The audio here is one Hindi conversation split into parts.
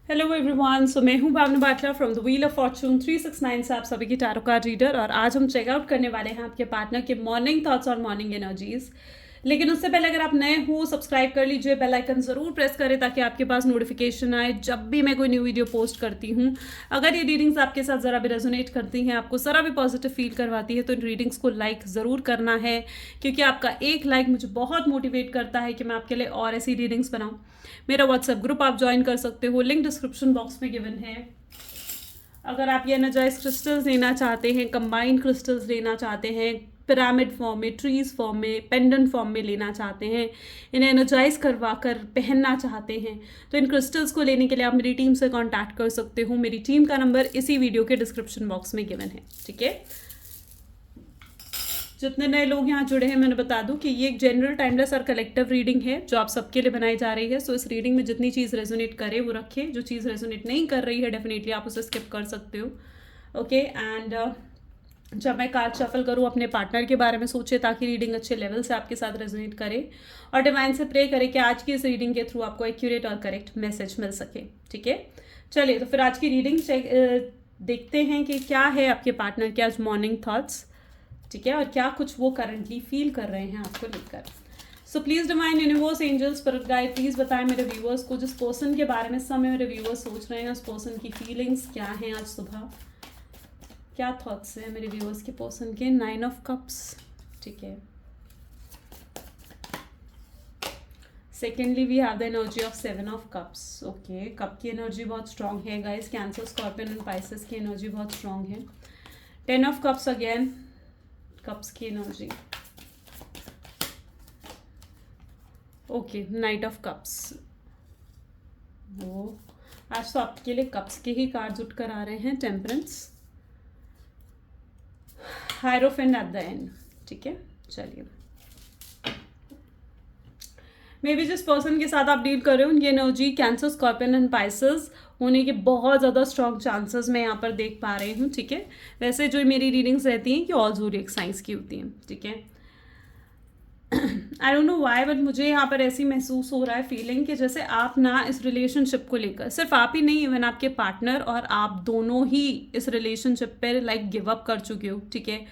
हेलो एवरीवन, सो मैं हूं Bhavna Batla from the wheel of fortune 369 से आप सभी की टैरो कार्ड रीडर। और आज हम चेकआउट करने वाले हैं आपके पार्टनर के मॉर्निंग थॉट्स और मॉर्निंग एनर्जीज। लेकिन उससे पहले अगर आप नए हो, सब्सक्राइब कर लीजिए, बेल आइकन ज़रूर प्रेस करें ताकि आपके पास नोटिफिकेशन आए जब भी मैं कोई न्यू वीडियो पोस्ट करती हूँ। अगर ये रीडिंग्स आपके साथ ज़रा भी रेजोनेट करती हैं, आपको ज़रा भी पॉजिटिव फील करवाती है, तो इन रीडिंग्स को लाइक ज़रूर करना है, क्योंकि आपका एक लाइक मुझे बहुत मोटिवेट करता है कि मैं आपके लिए और ऐसी रीडिंग्स बनाऊँ। मेरा व्हाट्सएप ग्रुप आप ज्वाइन कर सकते हो, लिंक डिस्क्रिप्शन बॉक्स में गिवन है। अगर आप ये एनर्जाइज क्रिस्टल्स लेना चाहते हैं, कंबाइंड क्रिस्टल्स लेना चाहते हैं, पिरामिड फॉर्म में, ट्रीज फॉर्म में, पेंडेंट फॉर्म में लेना चाहते हैं, इन्हें एनर्जाइज करवा कर पहनना चाहते हैं, तो इन क्रिस्टल्स को लेने के लिए आप मेरी टीम से कांटेक्ट कर सकते हो। मेरी टीम का नंबर इसी वीडियो के डिस्क्रिप्शन बॉक्स में गिवन है, ठीक है। जितने नए लोग यहाँ जुड़े हैं, मैंने बता दूं कि ये एक जनरल टाइमलेस और कलेक्टिव रीडिंग है जो आप सबके लिए बनाई जा रही है। सो इस रीडिंग में जितनी चीज़ रेजोनेट करे वो रखे, जो चीज़ रेजोनेट नहीं कर रही है डेफिनेटली आप उसे स्किप कर सकते हो। ओके एंड जब मैं कार्ड शफल करूँ, अपने पार्टनर के बारे में सोचे ताकि रीडिंग अच्छे लेवल से आपके साथ रेजोनेट करे, और डिवाइन से प्रे करे कि आज की इस रीडिंग के थ्रू आपको एक्यूरेट और करेक्ट मैसेज मिल सके, ठीक है। चलिए तो फिर आज की रीडिंग देखते हैं कि क्या है आपके पार्टनर के आज मॉर्निंग थॉट्स, ठीक है, और क्या कुछ वो करंटली फील कर रहे हैं आपको लेकर। So please divine universe, angels, spirit guide, please बताएं मेरे व्यूअर्स को जिस पर्सन के बारे में इस समय मेरे व्यूअर्स सोच रहे हैं, उस पर्सन की फीलिंग्स क्या हैं आज सुबह, क्या थॉट्स हैं मेरे व्यूअर्स के पर्सन के। 9 ऑफ कप्स, ठीक है। Secondly we have the energy of 7 of cups. Okay, cup की एनर्जी बहुत स्ट्रांग है guys. Cancer, Scorpion and Pisces की एनर्जी बहुत स्ट्रांग है। 10 ऑफ कप्स अगेन, कप्स की energy. Okay, knight of cups. वो आज तो आपके लिए कप्स के ही कार्ड्स उठ कर आ रहे हैं। Temperance, hierophant at the end, ठीक है। चलिए, मे बी जिस पर्सन के साथ आप डील कर रहे हो उनकी energy cancer, Scorpion and Pisces होने के बहुत ज़्यादा स्ट्रॉन्ग चांसेस मैं यहाँ पर देख पा रही हूँ, ठीक है। वैसे जो मेरी रीडिंग्स रहती हैं कि ऑल ज़ोडिएक साइंस की होती हैं, ठीक है। I don't know why, but मुझे यहाँ पर ऐसी महसूस हो रहा है फीलिंग कि जैसे आप ना इस रिलेशनशिप को लेकर, सिर्फ आप ही नहीं, इवन आपके पार्टनर और आप दोनों ही इस रिलेशनशिप पर लाइक गिव अप कर चुके हो, ठीक है।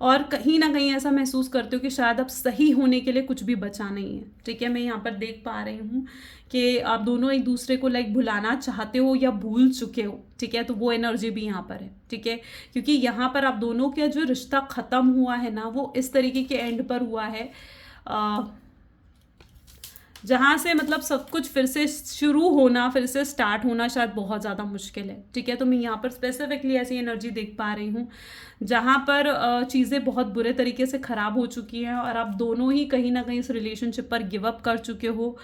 और कहीं ना कहीं ऐसा महसूस करते हो कि शायद अब सही होने के लिए कुछ भी बचा नहीं है, ठीक है। मैं यहाँ पर देख पा रही हूँ कि आप दोनों एक दूसरे को लाइक भुलाना चाहते हो या भूल चुके हो, ठीक है। तो वो एनर्जी भी यहाँ पर है, ठीक है, क्योंकि यहाँ पर आप दोनों का जो रिश्ता ख़त्म हुआ है ना, वो इस तरीके के एंड पर हुआ है जहाँ से मतलब सब कुछ फिर से शुरू होना, फिर से स्टार्ट होना शायद बहुत ज़्यादा मुश्किल है, ठीक है। तो मैं यहाँ पर स्पेसिफिकली ऐसी एनर्जी देख पा रही हूँ जहाँ पर चीज़ें बहुत बुरे तरीके से ख़राब हो चुकी हैं और आप दोनों ही कहीं ना कहीं इस रिलेशनशिप पर गिव अप कर चुके हो।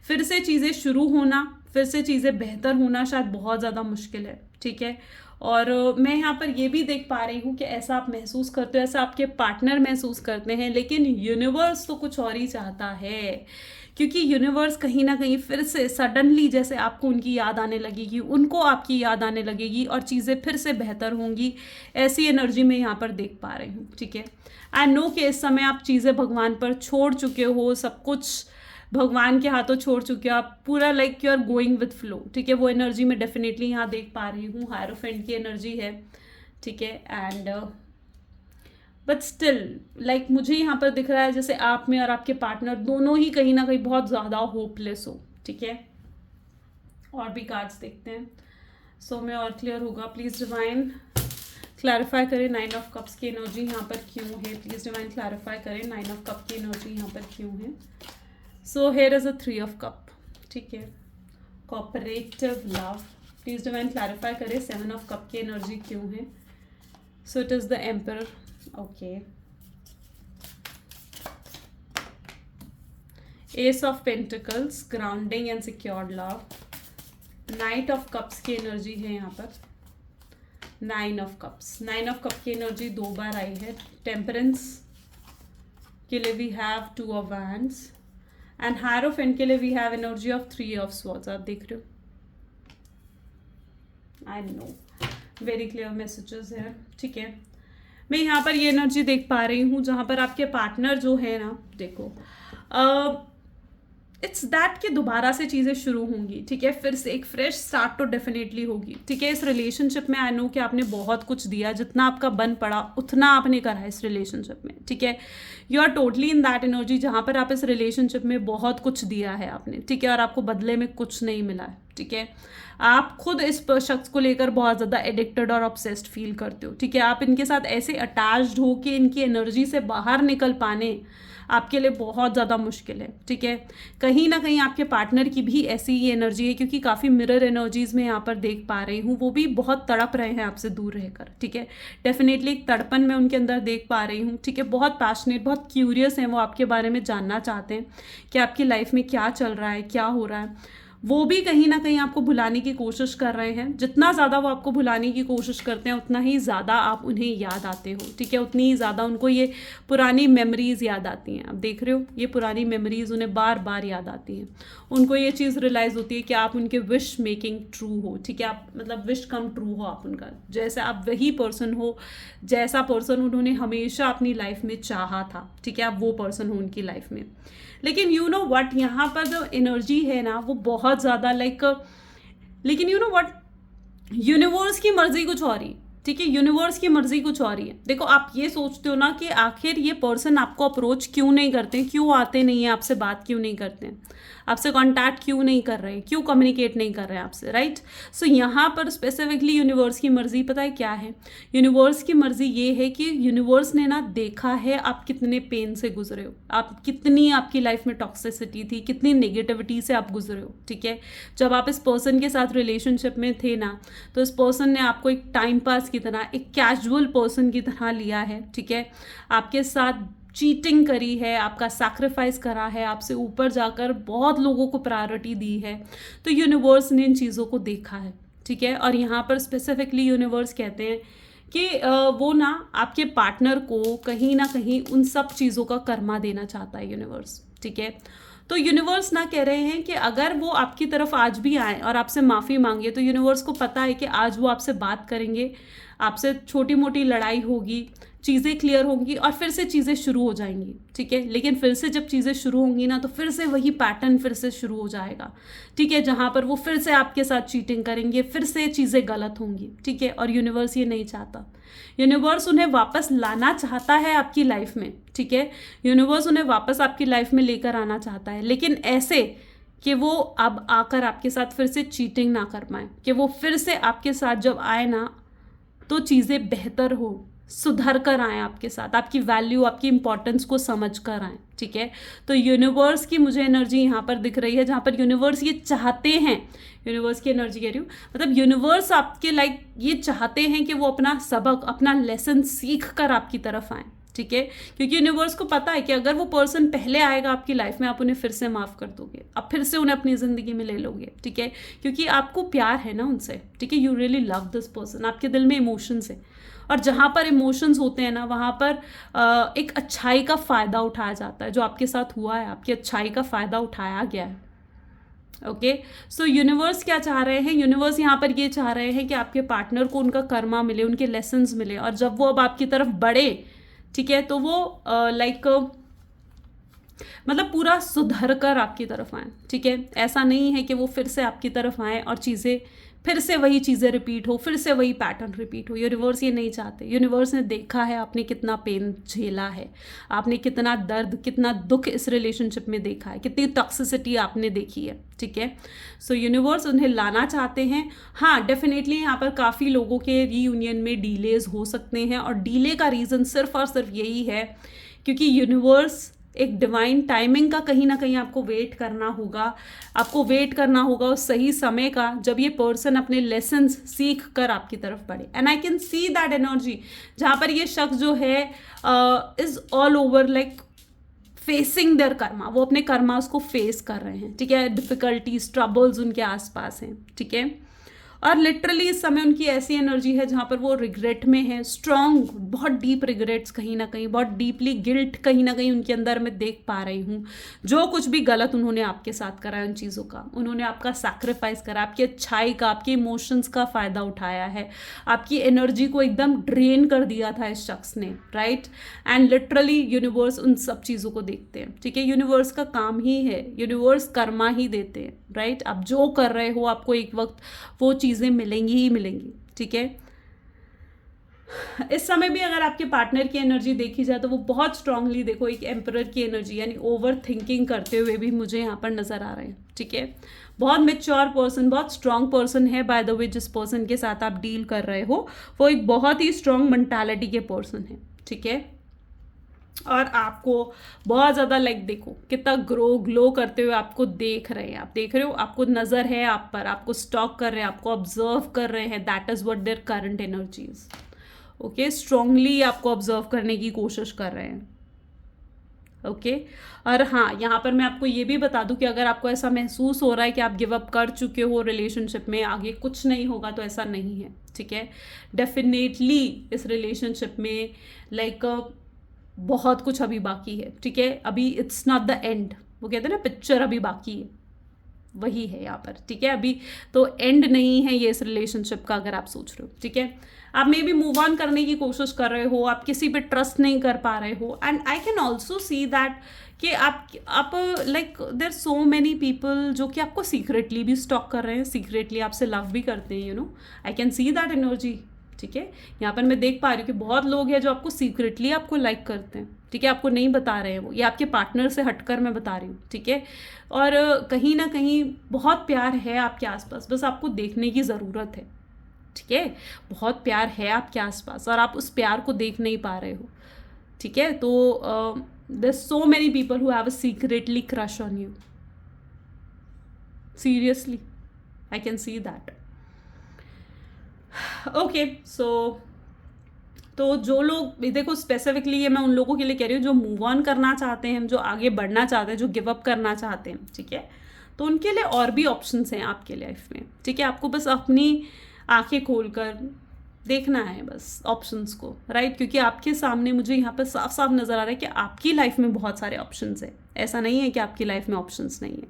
फिर से चीज़ें शुरू होना, फिर से चीज़ें बेहतर होना शायद बहुत ज़्यादा मुश्किल है, ठीक है। और मैं यहाँ पर ये भी देख पा रही हूँ कि ऐसा आप महसूस करते हो, ऐसा आपके पार्टनर महसूस करते हैं, लेकिन यूनिवर्स तो कुछ और ही चाहता है, क्योंकि यूनिवर्स कहीं ना कहीं फिर से सडनली जैसे आपको उनकी याद आने लगेगी, उनको आपकी याद आने लगेगी और चीज़ें फिर से बेहतर होंगी। ऐसी एनर्जी मैं यहाँ पर देख पा रही हूँ, ठीक है। आई नो कि इस समय आप चीज़ें भगवान पर छोड़ चुके हो, सब कुछ भगवान के हाथों छोड़ चुके हो आप, पूरा like you are going with flow, ठीक है। वो एनर्जी मैं डेफिनेटली यहाँ देख पा रही हूँ। हायरोफेंट की एनर्जी है, ठीक है। एंड बट स्टिल लाइक मुझे यहाँ पर दिख रहा है जैसे आप में और आपके पार्टनर दोनों ही कहीं ना कहीं बहुत ज़्यादा होपलेस हो, ठीक है। और भी कार्ड्स देखते हैं, सो मैं और क्लियर होगा। प्लीज़ डिवाइन क्लैरिफाई करें 9 ऑफ कप्स की एनर्जी यहाँ पर क्यों है। प्लीज़ डिवाइन क्लैरिफाई करें 9 ऑफ कप की एनर्जी यहाँ पर क्यों है। So here is a 3 of cup, ठीक है। Cooperative love, please divine clarify करें 7 ऑफ कप की एनर्जी क्यों है। So it is the emperor, okay. Ace of pentacles, grounding and secured love. Knight of cups की एनर्जी है यहाँ पर। 9 ऑफ कप्स, 9 ऑफ कप की एनर्जी 2 बार आई है। टेम्परेंस के लिए we have 2 of wands and hierophant के लिए we have energy of 3 of swords. आप देख रहे हो, I know very clear messages है, ठीक है। मैं यहाँ पर ये एनर्जी देख पा रही हूँ जहाँ पर आपके पार्टनर जो है ना, देखो इट्स दैट कि दोबारा से चीज़ें शुरू होंगी, ठीक है, फिर से एक फ्रेश स्टार्ट तो डेफिनेटली होगी, ठीक है। इस रिलेशनशिप में आई नो कि आपने बहुत कुछ दिया, जितना आपका बन पड़ा उतना आपने करा इस रिलेशनशिप में, ठीक है। You are totally in that energy जहाँ पर आप इस रिलेशनशिप में बहुत कुछ दिया है आपने, ठीक है, और आपको बदले में कुछ नहीं मिला है, ठीक है। आप खुद इस शख्स को लेकर बहुत ज़्यादा एडिक्टेड और ऑब्सेस्ड फील करते हो, ठीक है। आप इनके साथ ऐसे अटैच्ड हो कि इनकी एनर्जी से बाहर निकल पाने आपके लिए बहुत ज़्यादा मुश्किल है, ठीक है। कहीं ना कहीं आपके पार्टनर की भी ऐसी ही एनर्जी है, क्योंकि काफ़ी मिरर एनर्जीज़ में यहाँ पर देख पा रही हूँ, वो भी बहुत तड़प रहे हैं आपसे दूर रहकर, ठीक है। डेफिनेटली एक तड़पन मैं उनके अंदर देख पा रही हूँ, ठीक है। बहुत पैशनेट, बहुत क्यूरियस हैं वो, आपके बारे में जानना चाहते हैं कि आपकी लाइफ में क्या चल रहा है, क्या हो रहा है। वो भी कहीं ना कहीं आपको भुलाने की कोशिश कर रहे हैं। जितना ज़्यादा वो आपको भुलाने की कोशिश करते हैं उतना ही ज़्यादा आप उन्हें याद आते हो, ठीक है। उतनी ही ज़्यादा उनको ये पुरानी मेमोरीज़ याद आती हैं। आप देख रहे हो, ये पुरानी मेमोरीज़ उन्हें बार बार याद आती हैं। उनको ये चीज़ रियलाइज़ होती है कि आप उनके विश मेकिंग ट्रू हो, ठीक है। आप मतलब विश कम ट्रू हो आप उनका, जैसे आप वही पर्सन हो जैसा पर्सन उन्होंने हमेशा अपनी लाइफ में चाहा था, ठीक है। आप वो पर्सन हो उनकी लाइफ में। लेकिन यू नो व्हाट, यहाँ पर जो एनर्जी है ना वो बहुत ज़्यादा लेकिन यू नो व्हाट, यूनिवर्स की मर्जी कुछ और ही, ठीक है। यूनिवर्स की मर्जी कुछ और ही है। देखो, आप ये सोचते हो ना कि आखिर ये पर्सन आपको अप्रोच क्यों नहीं करते, क्यों आते नहीं है आपसे, बात क्यों नहीं करते हैं आपसे, कांटेक्ट क्यों नहीं कर रहे हैं, क्यों कम्युनिकेट नहीं कर रहे हैं आपसे, राइट। सो यहाँ पर स्पेसिफिकली यूनिवर्स की मर्जी पता है क्या है। यूनिवर्स की मर्जी ये है कि यूनिवर्स ने ना देखा है आप कितने पेन से गुजरे हो, आप कितनी, आपकी लाइफ में टॉक्सिसिटी थी, कितनी नेगेटिविटी से आप गुजरे हो, ठीक है। जब आप इस पर्सन के साथ रिलेशनशिप में थे ना, तो इस पर्सन ने आपको एक टाइम पास की तरह, एक कैजुअल पर्सन की तरह लिया है, ठीक है। आपके साथ चीटिंग करी है, आपका सैक्रिफाइस करा है, आपसे ऊपर जाकर बहुत लोगों को प्रायोरिटी दी है। तो यूनिवर्स ने इन चीज़ों को देखा है, ठीक है। और यहाँ पर स्पेसिफिकली यूनिवर्स कहते हैं कि वो ना आपके पार्टनर को कहीं ना कहीं उन सब चीज़ों का कर्मा देना चाहता है यूनिवर्स, ठीक है। तो यूनिवर्स ना कह रहे हैं कि अगर वो आपकी तरफ आज भी आए और आपसे माफ़ी मांगे, तो यूनिवर्स को पता है कि आज वो आपसे बात करेंगे, आपसे छोटी मोटी लड़ाई होगी, चीज़ें क्लियर होंगी और फिर से चीज़ें शुरू हो जाएंगी, ठीक है। लेकिन फिर से जब चीज़ें शुरू होंगी ना, तो फिर से वही पैटर्न फिर से शुरू हो जाएगा, ठीक है, जहाँ पर वो फिर से आपके साथ चीटिंग करेंगे, फिर से चीज़ें गलत होंगी, ठीक है। और यूनिवर्स ये नहीं चाहता। यूनिवर्स उन्हें वापस लाना चाहता है आपकी लाइफ में, ठीक है। यूनिवर्स उन्हें वापस आपकी लाइफ में लेकर आना चाहता है, लेकिन ऐसे कि वो अब आकर आपके साथ फिर से चीटिंग ना कर पाए, कि वो फिर से आपके साथ जब आए ना तो चीज़ें बेहतर हो, सुधर कर आए आपके साथ, आपकी वैल्यू, आपकी इंपॉर्टेंस को समझ कर आए, ठीक है। तो यूनिवर्स की मुझे एनर्जी यहाँ पर दिख रही है, जहाँ पर यूनिवर्स ये चाहते हैं, यूनिवर्स की एनर्जी कह रही हूँ, मतलब यूनिवर्स आपके ये चाहते हैं कि वो अपना सबक, अपना लेसन सीख कर आपकी तरफ आए, ठीक है। क्योंकि यूनिवर्स को पता है कि अगर वो पर्सन पहले आएगा आपकी लाइफ में, आप उन्हें फिर से माफ़ कर दोगे, आप फिर से उन्हें अपनी ज़िंदगी में ले लोगे, ठीक है। क्योंकि आपको प्यार है ना उनसे, ठीक है। You really love this person, आपके दिल में इमोशंस है, और जहाँ पर इमोशंस होते हैं ना, वहाँ पर एक अच्छाई का फ़ायदा उठाया जाता है। जो आपके साथ हुआ है, आपकी अच्छाई का फ़ायदा उठाया गया है, ओके। सो यूनिवर्स क्या चाह रहे हैं, यूनिवर्स यहाँ पर ये चाह रहे हैं कि आपके पार्टनर को उनका कर्मा मिले, उनके लेसन्स मिले, और जब वो अब आपकी तरफ बढ़े, ठीक है, तो वो मतलब पूरा सुधर कर आपकी तरफ आए, ठीक है। ऐसा नहीं है कि वो फिर से आपकी तरफ आए और चीज़ें फिर से वही चीज़ें रिपीट हो, फिर से वही पैटर्न रिपीट हो। यूनिवर्स ये नहीं चाहते। यूनिवर्स ने देखा है आपने कितना पेन झेला है, आपने कितना दर्द, कितना दुख इस रिलेशनशिप में देखा है, कितनी टॉक्सिसिटी आपने देखी है, ठीक है। सो यूनिवर्स उन्हें लाना चाहते हैं। हाँ, डेफिनेटली यहाँ पर काफ़ी लोगों के रीयूनियन में डिलेज हो सकते हैं, और डिले का रीज़न सिर्फ और सिर्फ यही है क्योंकि यूनिवर्स एक डिवाइन टाइमिंग का कहीं ना कहीं आपको वेट करना होगा, आपको वेट करना होगा उस सही समय का, जब ये पर्सन अपने लेसन्स सीख कर आपकी तरफ बढ़े। And I can see that energy, जहाँ पर ये शख्स जो है is all over facing their karma, वो अपने कर्मा उसको फेस कर रहे हैं, ठीक है। डिफिकल्टीज, ट्रबल्स उनके आसपास हैं, ठीक है। और लिटरली इस समय उनकी ऐसी एनर्जी है जहाँ पर वो रिग्रेट में है, स्ट्रॉन्ग, बहुत डीप रिग्रेट्स, कहीं ना कहीं बहुत डीपली गिल्ट कहीं ना कहीं उनके अंदर मैं देख पा रही हूँ। जो कुछ भी गलत उन्होंने आपके साथ करा है, उन चीज़ों का उन्होंने आपका सैक्रिफाइस करा, आपकी अच्छाई का, आपके इमोशंस का फ़ायदा उठाया है, आपकी एनर्जी को एकदम ड्रेन कर दिया था इस शख्स ने, राइट। एंड लिटरली यूनिवर्स उन सब चीज़ों को देखते हैं, ठीक है। यूनिवर्स का काम ही है, यूनिवर्स कर्मा ही देते हैं, राइट। आप जो कर रहे हो आपको एक वक्त वो चीज़ें मिलेंगी ही मिलेंगी, ठीक है। इस समय भी अगर आपके पार्टनर की एनर्जी देखी जाए तो वो बहुत स्ट्रांगली, देखो, एक एम्परर की एनर्जी यानी ओवर थिंकिंग करते हुए भी मुझे यहाँ पर नज़र आ रहे हैं, ठीक है। बहुत मेच्योर पर्सन, बहुत स्ट्रांग पर्सन है बाय द वे। जिस पर्सन के साथ आप डील कर रहे हो वो एक बहुत ही स्ट्रांग मेंटालिटी के पर्सन है, ठीक है। और आपको बहुत ज़्यादा लाइक देखो कितना ग्लो करते हुए आपको देख रहे हैं, आप देख रहे हो, आपको नज़र है आप पर, आपको स्टॉक कर रहे हैं, आपको ऑब्जर्व कर रहे हैं। That is what their current energies, okay. Strongly आपको ऑब्जर्व करने की कोशिश कर रहे हैं, ओके। और हाँ, यहाँ पर मैं आपको ये भी बता दूँ कि अगर आपको ऐसा महसूस हो रहा है कि आप गिव अप कर चुके हो रिलेशनशिप में, आगे कुछ नहीं होगा, तो ऐसा नहीं है, ठीक है। डेफिनेटली इस रिलेशनशिप में लाइक बहुत कुछ अभी बाकी है, ठीक है। अभी इट्स नॉट द एंड, वो कहते हैं ना पिक्चर अभी बाकी है, वही है यहाँ पर, ठीक है। अभी तो एंड नहीं है ये इस रिलेशनशिप का, अगर आप सोच रहे हो, ठीक है। आप मे बी मूव ऑन करने की कोशिश कर रहे हो, आप किसी पे ट्रस्ट नहीं कर पा रहे हो। And I can also see that कि आप like there so many people जो कि आपको सीक्रेटली भी स्टॉक कर रहे हैं, सीक्रेटली आपसे लव भी करते हैं, you know, I can see that energy, ठीक है। यहाँ पर मैं देख पा रही हूँ कि बहुत लोग हैं जो आपको सीक्रेटली आपको लाइक करते हैं, ठीक है। आपको नहीं बता रहे हैं वो, ये आपके पार्टनर से हटकर मैं बता रही हूँ, ठीक है। और कहीं ना कहीं बहुत प्यार है आपके आसपास, बस आपको देखने की ज़रूरत है, ठीक है। बहुत प्यार है आपके आसपास और आप उस प्यार को देख नहीं पा रहे हो, ठीक है। तो there so many people who have a secretly crush on you, seriously I can see that, okay. So तो जो लोग, देखो स्पेसिफिकली ये मैं उन लोगों के लिए कह रही हूँ जो मूव ऑन करना चाहते हैं, जो आगे बढ़ना चाहते हैं, जो गिव अप करना चाहते हैं, ठीक है। तो उनके लिए और भी ऑप्शंस हैं आपके लाइफ में, ठीक है। आपको बस अपनी आंखें खोलकर देखना है बस ऑप्शंस को, राइट। क्योंकि आपके सामने मुझे यहाँ पर साफ साफ नज़र आ रहा है कि आपकी लाइफ में बहुत सारे ऑप्शंस हैं, ऐसा नहीं है कि आपकी लाइफ में ऑप्शंस नहीं है,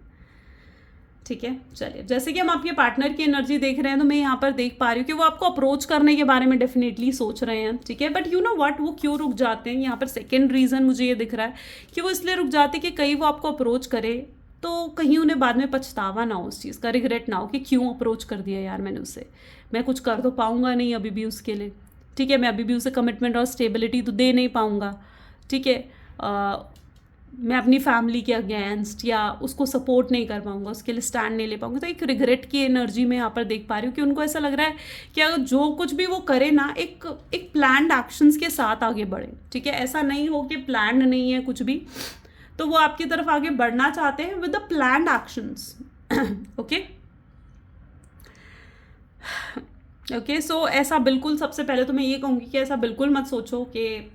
ठीक है। चलिए, जैसे कि हम आपके पार्टनर की एनर्जी देख रहे हैं तो मैं यहाँ पर देख पा रही हूँ कि वो आपको अप्रोच करने के बारे में डेफिनेटली सोच रहे हैं, ठीक है। बट यू नो व्हाट, वो क्यों रुक जाते हैं, यहाँ पर सेकेंड रीज़न मुझे ये दिख रहा है कि वो इसलिए रुक जाते हैं कि कहीं वो आपको अप्रोच करे तो कहीं उन्हें बाद में पछतावा ना हो, उस चीज़ का रिग्रेट ना हो कि क्यों अप्रोच कर दिया यार मैंने उससे, मैं कुछ कर तो पाऊँगा नहीं अभी भी उसके लिए, ठीक है। मैं अभी भी उसे कमिटमेंट और स्टेबिलिटी तो दे नहीं पाऊँगा, ठीक है। मैं अपनी फैमिली के अगेंस्ट या उसको सपोर्ट नहीं कर पाऊंगा, उसके लिए स्टैंड नहीं ले पाऊंगा। तो एक रिग्रेट की एनर्जी में यहाँ पर देख पा रही हूँ कि उनको ऐसा लग रहा है कि अगर जो कुछ भी वो करे ना, एक प्लान्ड एक्शंस के साथ आगे बढ़े, ठीक है। ऐसा नहीं हो कि प्लान्ड नहीं है कुछ भी, तो वो आपकी तरफ आगे बढ़ना चाहते हैं with the planned actions, okay okay. So ऐसा बिल्कुल, सबसे पहले तो मैं ये कहूँगी कि ऐसा बिल्कुल मत सोचो कि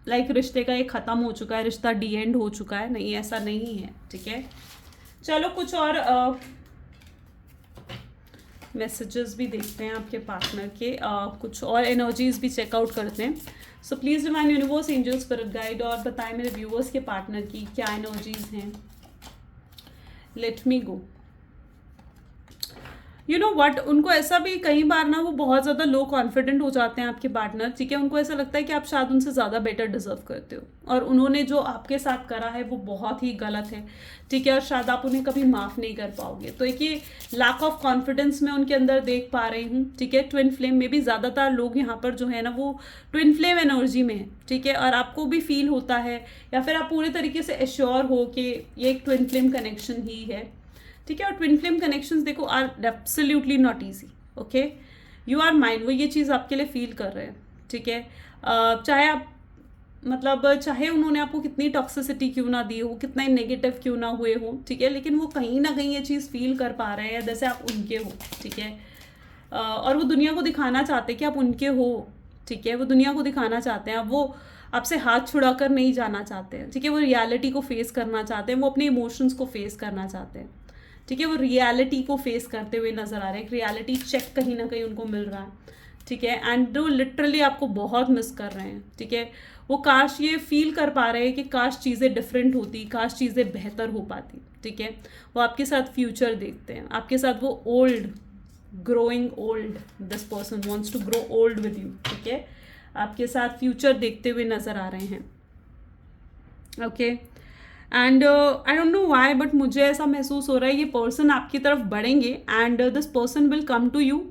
लाइक रिश्ते का एक ख़त्म हो चुका है, रिश्ता डी एंड हो चुका है, नहीं, ऐसा नहीं है, ठीक है। चलो कुछ और मैसेजेस भी देखते हैं आपके पार्टनर के, कुछ और एनर्जीज भी चेकआउट करते हैं। So please divine universe, angel, spirit guide, और बताएं मेरे व्यूअर्स के पार्टनर की क्या एनर्जीज हैं। Let me go. You know what, उनको ऐसा भी कई बार ना, वो बहुत ज़्यादा लो कॉन्फिडेंट हो जाते हैं आपके पार्टनर, ठीक है। उनको ऐसा लगता है कि आप शायद उनसे ज़्यादा बेटर डिजर्व करते हो और उन्होंने जो आपके साथ करा है वो बहुत ही गलत है, ठीक है। और शायद आप उन्हें कभी माफ़ नहीं कर पाओगे। तो एक ये लैक ऑफ कॉन्फिडेंस मैं उनके अंदर देख पा रही हूँ, ठीक है। ट्विन फ्लेम में भी ज़्यादातर लोग यहाँ पर जो है ना वो ट्विन फ्लेम एनर्जी में है, ठीक है। और आपको भी फील होता है या फिर आप पूरे तरीके से एश्योर हो कि ये एक ट्विन फ्लेम कनेक्शन ही है, ठीक है। और ट्विन फ्लेम कनेक्शंस देखो are absolutely not easy, okay. You are mind, वो ये चीज़ आपके लिए फील कर रहे हैं, ठीक है। चाहे आप मतलब चाहे उन्होंने आपको कितनी टॉक्सिसिटी क्यों ना दी हो, कितना ही नेगेटिव क्यों ना हुए हो, ठीक है, लेकिन वो कहीं ना कहीं ये चीज़ फील कर पा रहे हैं जैसे आप उनके हो, ठीक है। और वो दुनिया को दिखाना चाहते हैं कि आप उनके हो, ठीक है। वो दुनिया को दिखाना चाहते हैं, अब वो आपसे हाथ छुड़ा कर नहीं जाना चाहते हैं, ठीक है। वो रियलिटी को फेस करना चाहते हैं, वो अपने इमोशंस को फेस करना चाहते हैं, ठीक है, वो रियलिटी को फेस करते हुए नज़र आ रहे हैं, एक रियलिटी चेक कहीं ना कहीं उनको मिल रहा है, ठीक है, एंड वो लिटरली आपको बहुत मिस कर रहे हैं, ठीक है, वो काश ये फील कर पा रहे हैं कि काश चीज़ें डिफरेंट होती, काश चीज़ें बेहतर हो पाती, ठीक है, वो आपके साथ फ्यूचर देखते हैं, आपके साथ वो old, growing old, this person wants to grow old with you, ठीक है, आपके साथ फ्यूचर देखते हुए नज़र आ रहे हैं, okay, and I don't know why, but मुझे ऐसा महसूस हो रहा है ये पर्सन आपकी तरफ बढ़ेंगे and this person will come to you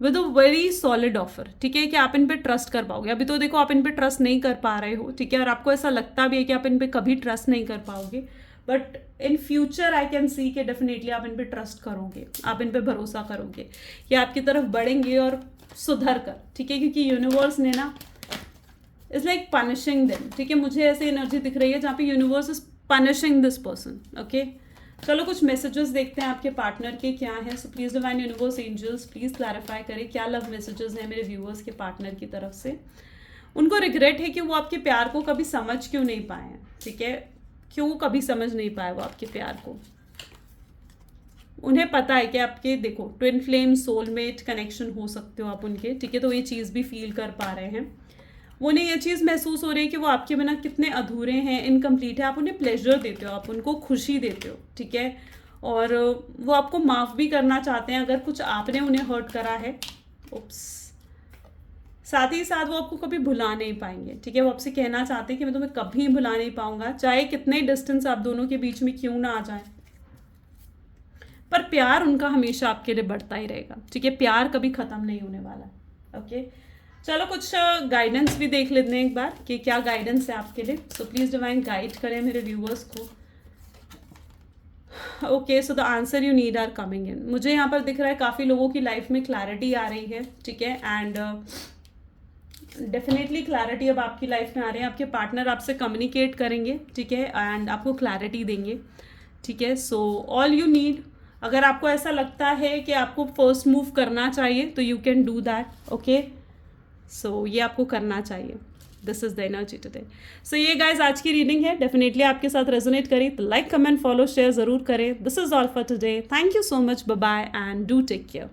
with a very solid offer, ठीक है, कि आप इन पे ट्रस्ट कर पाओगे। अभी तो देखो आप इन पे ट्रस्ट नहीं कर पा रहे हो, ठीक है, और आपको ऐसा लगता भी है कि आप इन पे कभी ट्रस्ट नहीं कर पाओगे, but in future I can सी कि डेफिनेटली आप इन पे ट्रस्ट करोगे, आप इन पे भरोसा करोगे, ये आपकी तरफ बढ़ेंगे और सुधर कर, ठीक है, क्योंकि यूनिवर्स ने ना इज लाइक पनिशिंग देम, ठीक है, मुझे ऐसी एनर्जी दिख रही है जहाँ पे universe is punishing this person, okay. चलो कुछ मैसेजेस देखते हैं आपके पार्टनर के क्या हैं। So please divine universe angels please clarify करें क्या लव मैसेजेस हैं मेरे व्यूअर्स के पार्टनर की तरफ से। उनको रिग्रेट है कि वो आपके प्यार को कभी समझ क्यों नहीं पाए हैं, ठीक है, क्यों कभी समझ नहीं पाए वो आपके प्यार को। उन्हें पता है कि आपके देखो ट्विन फ्लेम सोलमेट कनेक्शन हो सकते हो आप उनके, ठीक है, तो ये चीज़ भी फील कर पा रहे हैं। उन्हें ये चीज़ महसूस हो रही है कि वो आपके बिना कितने अधूरे हैं, इनकम्प्लीट है। आप उन्हें प्लेजर देते हो, आप उनको खुशी देते हो, ठीक है, और वो आपको माफ़ भी करना चाहते हैं अगर कुछ आपने उन्हें हर्ट करा है। उप्स, साथ ही साथ वो आपको कभी भुला नहीं पाएंगे, ठीक है, वो आपसे कहना चाहते हैं कि मैं तुम्हें कभी भुला नहीं पाऊंगा, चाहे कितने डिस्टेंस आप दोनों के बीच में क्यों ना आ जाए, पर प्यार उनका हमेशा आपके लिए बढ़ता ही रहेगा, ठीक है, प्यार कभी ख़त्म नहीं होने वाला। ओके, चलो कुछ गाइडेंस भी देख लेते हैं एक बार कि क्या गाइडेंस है आपके लिए। सो प्लीज़ डिवाइन गाइड करें मेरे व्यूअर्स को। Okay, so the answer you need are coming in. मुझे यहाँ पर दिख रहा है काफ़ी लोगों की लाइफ में क्लैरिटी आ रही है, ठीक है, एंड डेफिनेटली क्लैरिटी अब आपकी लाइफ में आ रही है। आपके पार्टनर आपसे कम्युनिकेट करेंगे, ठीक है, एंड आपको क्लैरिटी देंगे, ठीक है। सो ऑल यू नीड, अगर आपको ऐसा लगता है कि आपको फर्स्ट मूव करना चाहिए तो you can do that, okay. So ये आपको करना चाहिए, this is the energy today. So ये गाइज आज की रीडिंग है, डेफिनेटली आपके साथ रेजोनेट करी तो लाइक कमेंट फॉलो शेयर ज़रूर करें। This is all for today, thank you so much, bye bye and do take care.